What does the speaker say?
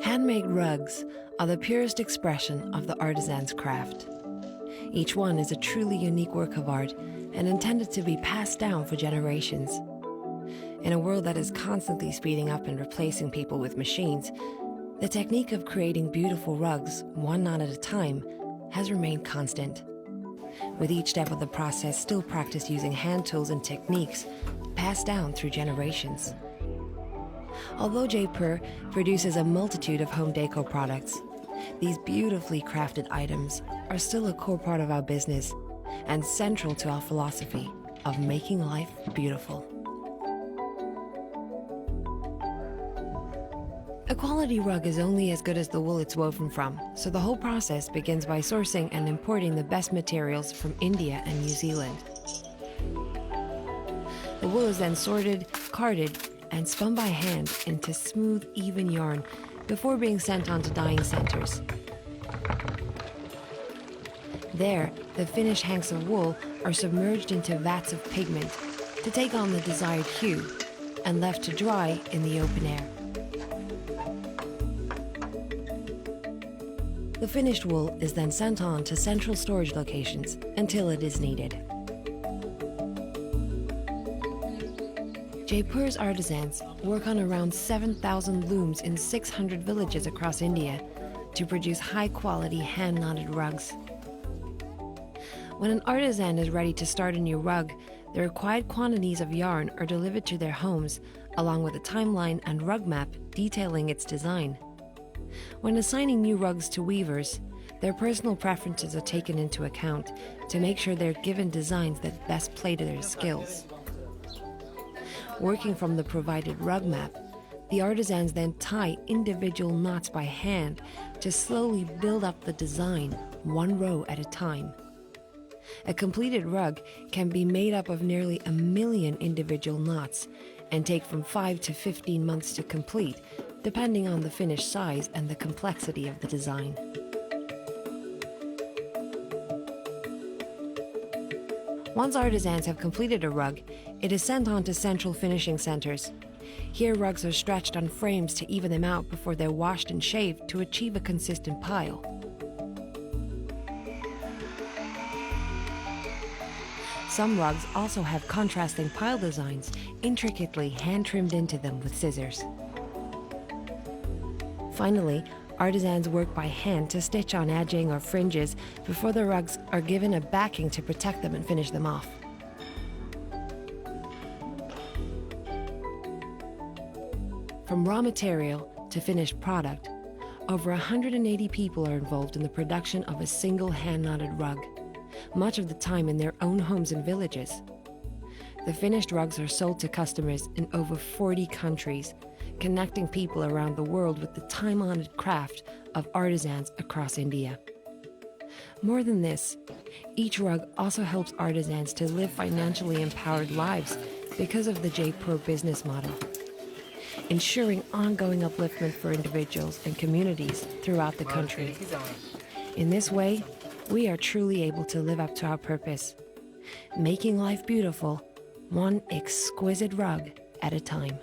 Handmade rugs are the purest expression of the artisan's craft. Each one is a truly unique work of art and intended to be passed down for generations. In a world that is constantly speeding up and replacing people with machines, the technique of creating beautiful rugs, one knot at a time, has remained constant. With each step of the process still practiced using hand tools and techniques passed down through generations. Although Jaipur produces a multitude of home decor products, these beautifully crafted items are still a core part of our business and central to our philosophy of making life beautiful. A quality rug is only as good as the wool it's woven from, so the whole process begins by sourcing and importing the best materials from India and New Zealand. The wool is then sorted, carded, and spun by hand into smooth, even yarn before being sent on to dyeing centers. There, the finished hanks of wool are submerged into vats of pigment to take on the desired hue and left to dry in the open air. The finished wool is then sent on to central storage locations until it is needed. Jaipur's artisans work on around 7,000 looms in 600 villages across India to produce high-quality hand-knotted rugs. When an artisan is ready to start a new rug, the required quantities of yarn are delivered to their homes, along with a timeline and rug map detailing its design. When assigning new rugs to weavers, their personal preferences are taken into account to make sure they're given designs that best play to their skills. Working from the provided rug map, the artisans then tie individual knots by hand to slowly build up the design, one row at a time. A completed rug can be made up of nearly 1 million individual knots and take from 5 to 15 months to complete, depending on the finished size and the complexity of the design. Once artisans have completed a rug, it is sent on to central finishing centers. Here, rugs are stretched on frames to even them out before they're washed and shaved to achieve a consistent pile. Some rugs also have contrasting pile designs, intricately hand-trimmed into them with scissors. Finally, artisans work by hand to stitch on edging or fringes before the rugs are given a backing to protect them and finish them off. From raw material to finished product, over 180 people are involved in the production of a single hand-knotted rug, much of the time in their own homes and villages. The finished rugs are sold to customers in over 40 countries, connecting people around the world with the time-honored craft of artisans across India. More than this, each rug also helps artisans to live financially empowered lives because of the Jaipur business model, ensuring ongoing upliftment for individuals and communities throughout the country. In this way, we are truly able to live up to our purpose, making life beautiful, one exquisite rug at a time.